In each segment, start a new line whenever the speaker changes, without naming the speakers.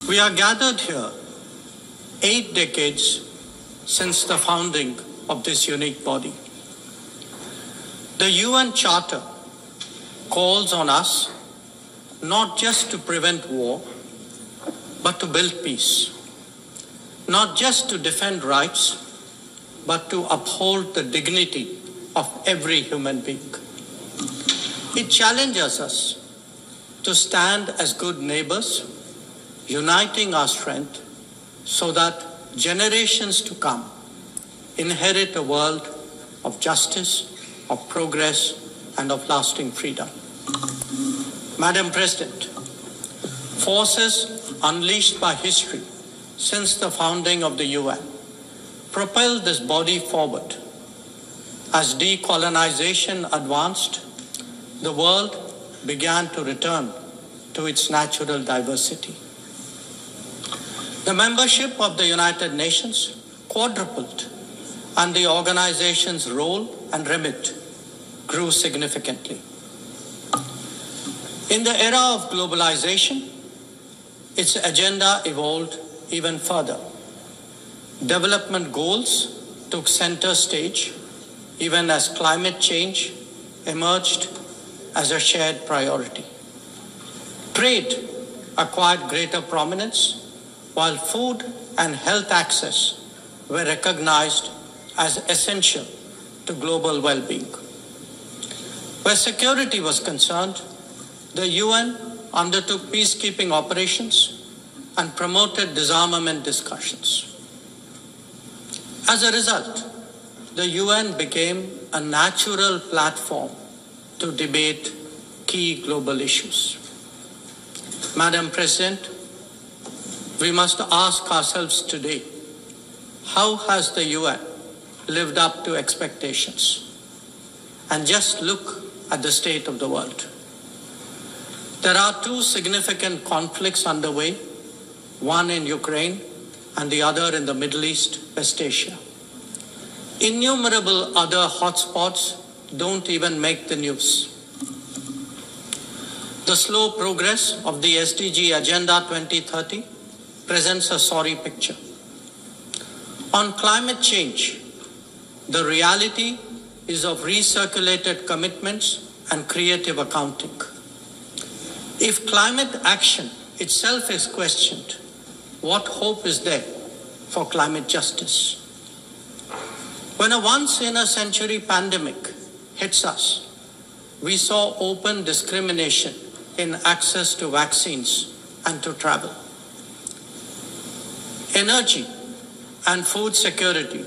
We are gathered here 8 decades since the founding of this unique body. The UN Charter calls on us not just to prevent war, but to build peace. Not just to defend rights, but to uphold the dignity of every human being. It challenges us to stand as good neighbors, uniting our strength so that generations to come inherit a world of justice, of progress, and of lasting freedom. Madam President, forces unleashed by history since the founding of the UN propelled this body forward. As decolonization advanced, the world began to return to its natural diversity. The membership of the United Nations quadrupled, and the organization's role and remit grew significantly. In the era of globalization, its agenda evolved even further. Development goals took center stage, even as climate change emerged as a shared priority. Trade acquired greater prominence, while food and health access were recognized as essential to global well-being. Where security was concerned, the UN undertook peacekeeping operations and promoted disarmament discussions. As a result, the UN became a natural platform to debate key global issues. Madam President, we must ask ourselves today, how has the UN lived up to expectations? And just look at the state of the world. There are 2 significant conflicts underway, one in Ukraine and the other in the Middle East, West Asia. Innumerable other hotspots don't even make the news. The slow progress of the SDG Agenda 2030 presents a sorry picture. On climate change, the reality is of recirculated commitments and creative accounting. If climate action itself is questioned, what hope is there for climate justice? When a once-in-a-century pandemic hits us, we saw open discrimination in access to vaccines and to travel. Energy and food security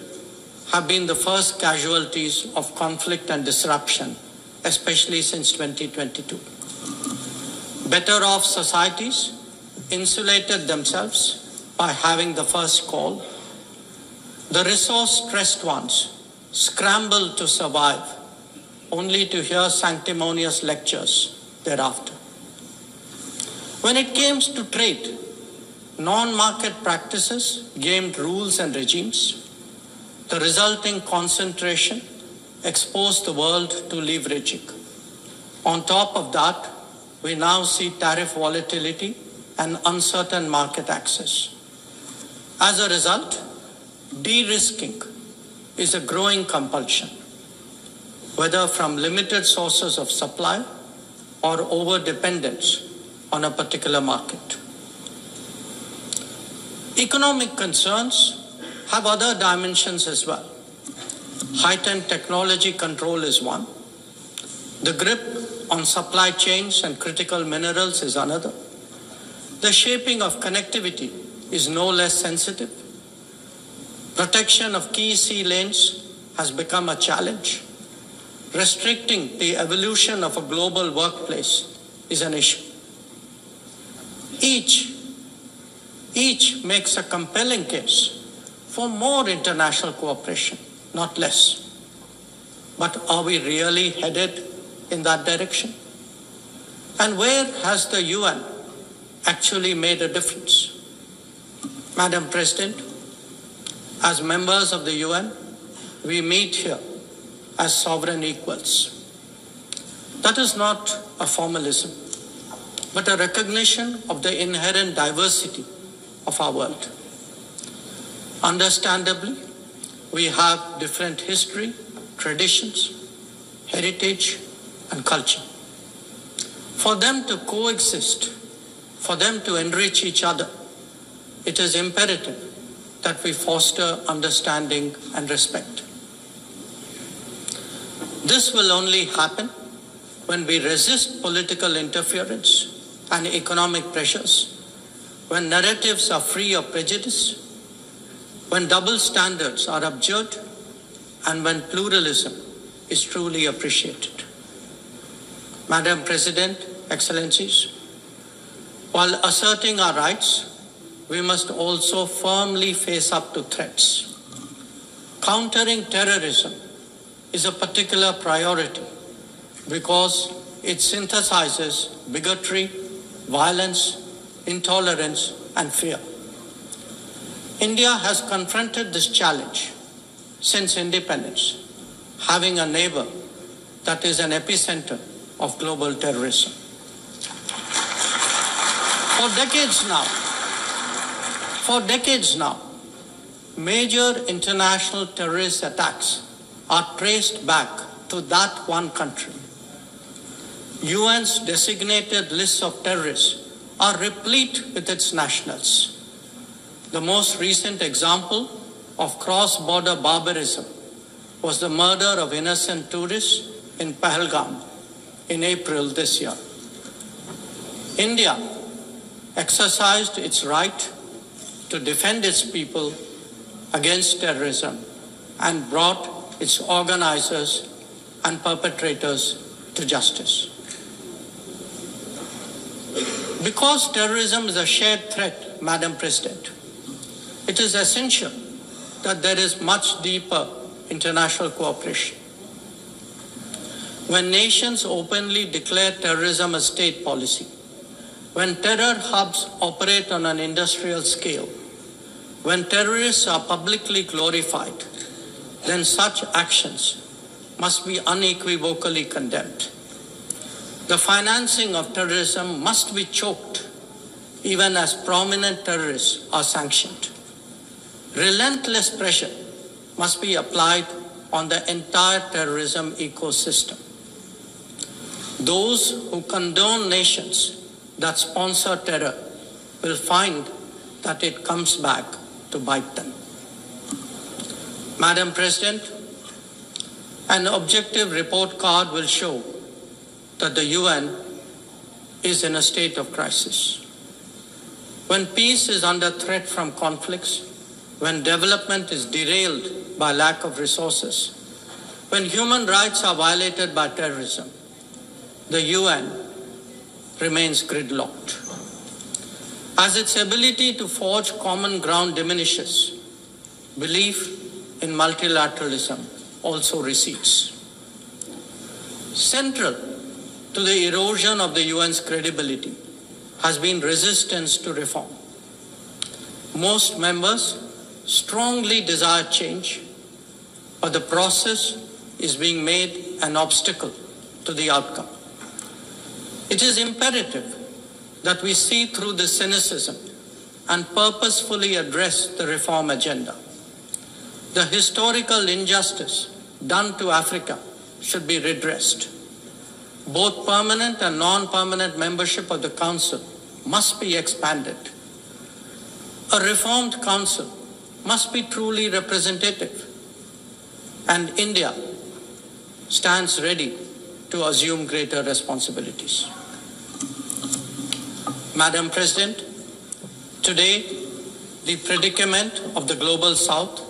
have been the first casualties of conflict and disruption, especially since 2022. Better off societies insulated themselves by having the first call. The resource-stressed ones scrambled to survive, only to hear sanctimonious lectures thereafter. When it came to trade, non-market practices gamed rules and regimes. The resulting concentration exposed the world to leveraging. On top of that, we now see tariff volatility and uncertain market access. As a result, de-risking is a growing compulsion, whether from limited sources of supply or over-dependence on a particular market. Economic concerns have other dimensions as well. Heightened technology control is one. The grip on supply chains and critical minerals is another. The shaping of connectivity is no less sensitive. Protection of key sea lanes has become a challenge. Restricting the evolution of a global workplace is an issue. Each makes a compelling case for more international cooperation, not less. But are we really headed in that direction? And where has the UN actually made a difference? Madam President, as members of the UN, we meet here as sovereign equals. That is not a formalism, but a recognition of the inherent diversity of our world. Understandably, we have different history, traditions, heritage, and culture. For them to coexist, for them to enrich each other, it is imperative that we foster understanding and respect. This will only happen when we resist political interference and economic pressures, when narratives are free of prejudice, when double standards are abjured, and when pluralism is truly appreciated. Madam President, Excellencies, while asserting our rights, we must also firmly face up to threats. Countering terrorism is a particular priority because it synthesizes bigotry, violence, intolerance, and fear. India has confronted this challenge since independence, having a neighbor that is an epicenter of global terrorism. For decades now, major international terrorist attacks are traced back to that one country. UN's designated lists of terrorists are replete with its nationals. The most recent example of cross-border barbarism was the murder of innocent tourists in Pahalgam in April this year. India exercised its right to defend its people against terrorism and brought its organizers and perpetrators to justice. Because terrorism is a shared threat, Madam President, it is essential that there is much deeper international cooperation. When nations openly declare terrorism a state policy, when terror hubs operate on an industrial scale, when terrorists are publicly glorified, then such actions must be unequivocally condemned. The financing of terrorism must be choked, even as prominent terrorists are sanctioned. Relentless pressure must be applied on the entire terrorism ecosystem. Those who condone nations that sponsor terror will find that it comes back to bite them. Madam President, an objective report card will show that the UN is in a state of crisis. When peace is under threat from conflicts, when development is derailed by lack of resources, when human rights are violated by terrorism, the UN remains gridlocked. As its ability to forge common ground diminishes, belief in multilateralism also recedes. Central to the erosion of the UN's credibility has been resistance to reform. Most members strongly desire change, but the process is being made an obstacle to the outcome. It is imperative that we see through this cynicism and purposefully address the reform agenda. The historical injustice done to Africa should be redressed. Both permanent and non-permanent membership of the Council must be expanded. A reformed Council must be truly representative, and India stands ready to assume greater responsibilities. Madam President, today the predicament of the Global South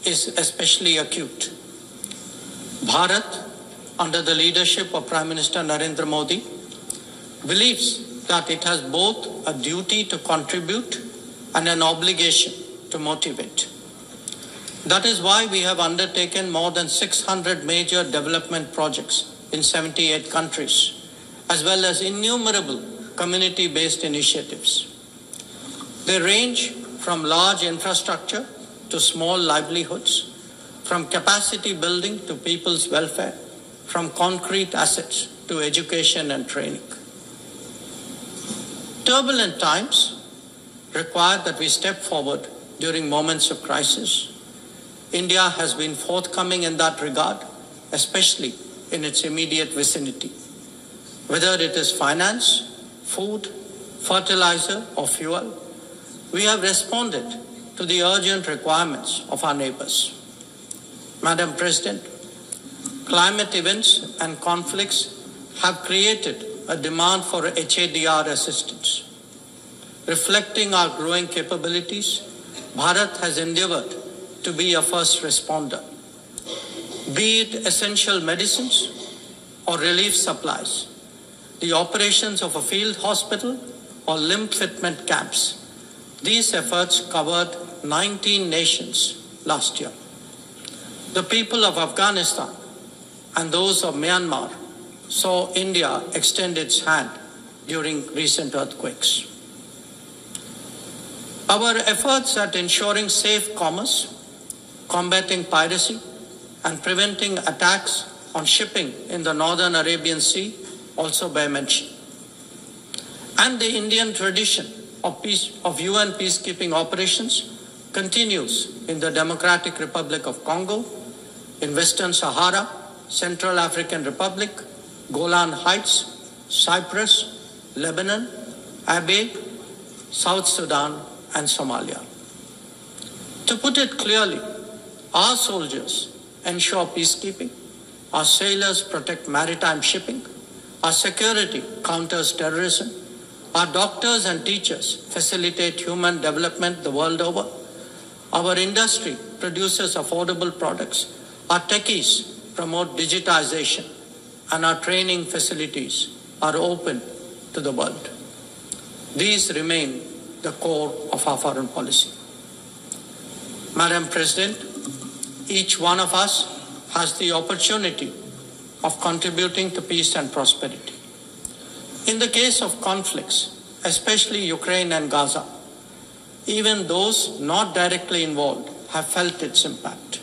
is especially acute. Bharat, under the leadership of Prime Minister Narendra Modi, believes that it has both a duty to contribute and an obligation to motivate. That is why we have undertaken more than 600 major development projects in 78 countries, as well as innumerable community-based initiatives. They range from large infrastructure to small livelihoods, from capacity building to people's welfare, from concrete assets to education and training. Turbulent times require that we step forward during moments of crisis. India has been forthcoming in that regard, especially in its immediate vicinity. Whether it is finance, food, fertilizer, or fuel, we have responded to the urgent requirements of our neighbors. Madam President, climate events and conflicts have created a demand for HADR assistance. Reflecting our growing capabilities, Bharat has endeavored to be a first responder. Be it essential medicines or relief supplies, the operations of a field hospital or limb fitment camps, these efforts covered 19 nations last year. The people of Afghanistan and those of Myanmar saw India extend its hand during recent earthquakes. Our efforts at ensuring safe commerce, combating piracy, and preventing attacks on shipping in the Northern Arabian Sea also bear mention. And the Indian tradition of UN peacekeeping operations continues in the Democratic Republic of Congo, in Western Sahara, Central African Republic, Golan Heights, Cyprus, Lebanon, Abyei, South Sudan, and Somalia. To put it clearly, our soldiers ensure peacekeeping, our sailors protect maritime shipping, our security counters terrorism, our doctors and teachers facilitate human development the world over, our industry produces affordable products, our techies promote digitization, and our training facilities are open to the world. These remain the core of our foreign policy. Madam President, each one of us has the opportunity of contributing to peace and prosperity. In the case of conflicts, especially Ukraine and Gaza, even those not directly involved have felt its impact.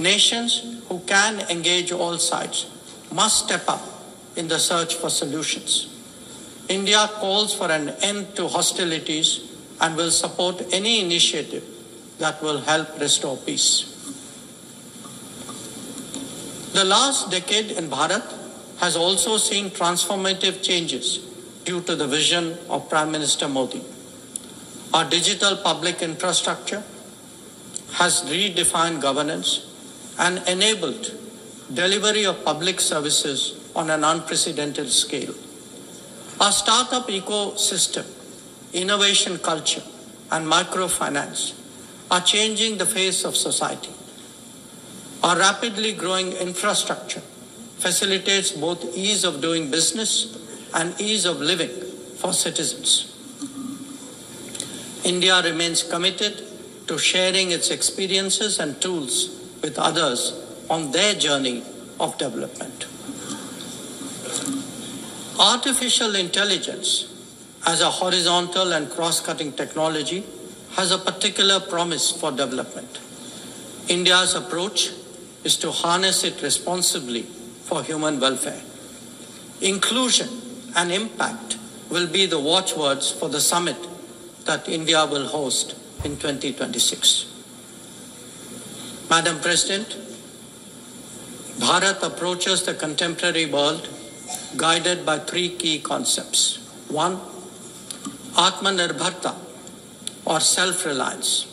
Nations who can engage all sides must step up in the search for solutions. India calls for an end to hostilities and will support any initiative that will help restore peace. The last decade in Bharat has also seen transformative changes due to the vision of Prime Minister Modi. Our digital public infrastructure has redefined governance and enabled delivery of public services on an unprecedented scale. Our startup ecosystem, innovation culture, and microfinance are changing the face of society. Our rapidly growing infrastructure facilitates both ease of doing business and ease of living for citizens. India remains committed to sharing its experiences and tools with others on their journey of development. Artificial intelligence as a horizontal and cross-cutting technology has a particular promise for development. India's approach is to harness it responsibly for human welfare. Inclusion and impact will be the watchwords for the summit that India will host in 2026. Madam President, Bharat approaches the contemporary world guided by three key concepts. One, Atmanirbharta, or self-reliance.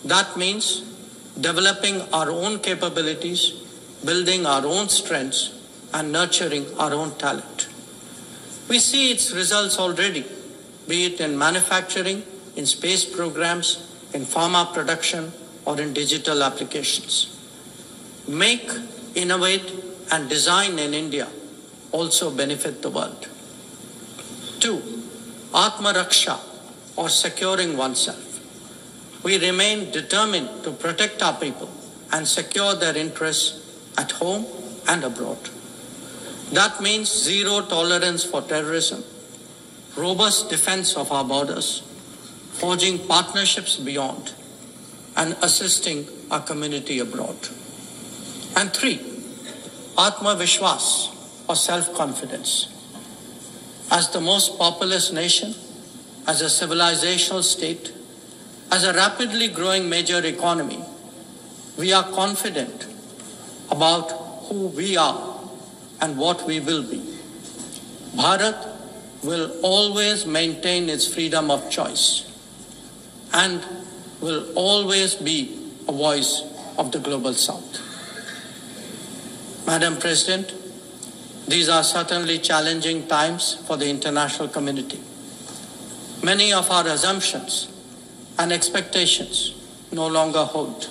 That means developing our own capabilities, building our own strengths, and nurturing our own talent. We see its results already, be it in manufacturing, in space programs, in pharma production, or in digital applications. Make, innovate, and design in India also benefit the world. 2. Atma Raksha, or securing oneself. We remain determined to protect our people and secure their interests at home and abroad. That means zero tolerance for terrorism, robust defense of our borders, forging partnerships beyond, and assisting our community abroad. And 3, Atma Vishwas, or self-confidence. As the most populous nation as a civilizational state, as a rapidly growing major economy, we are confident about who we are and what we will be. Bharat will always maintain its freedom of choice and will always be a voice of the Global South. Madam President, these are certainly challenging times for the international community. Many of our assumptions and expectations no longer hold.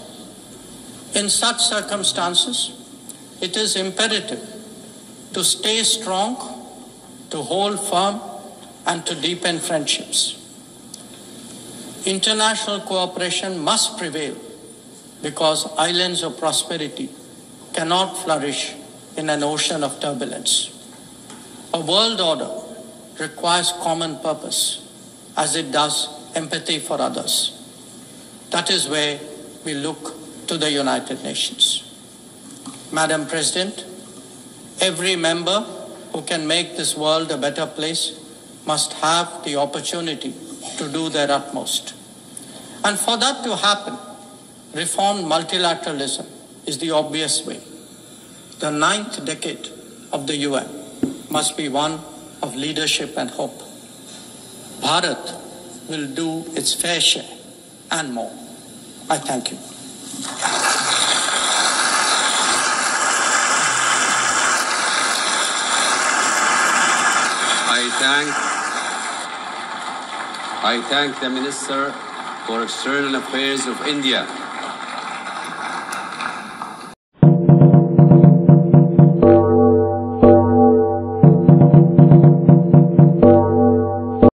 In such circumstances, it is imperative to stay strong, to hold firm, and to deepen friendships. International cooperation must prevail because islands of prosperity cannot flourish in an ocean of turbulence. A world order requires common purpose, as it does empathy for others. That is where we look to the United Nations. Madam President, every member who can make this world a better place must have the opportunity to do their utmost. And for that to happen, reformed multilateralism is the obvious way. The 9th decade of the UN must be one of leadership and hope. Bharat will do its fair share and more. I thank you.
I thank the Minister for External Affairs of India,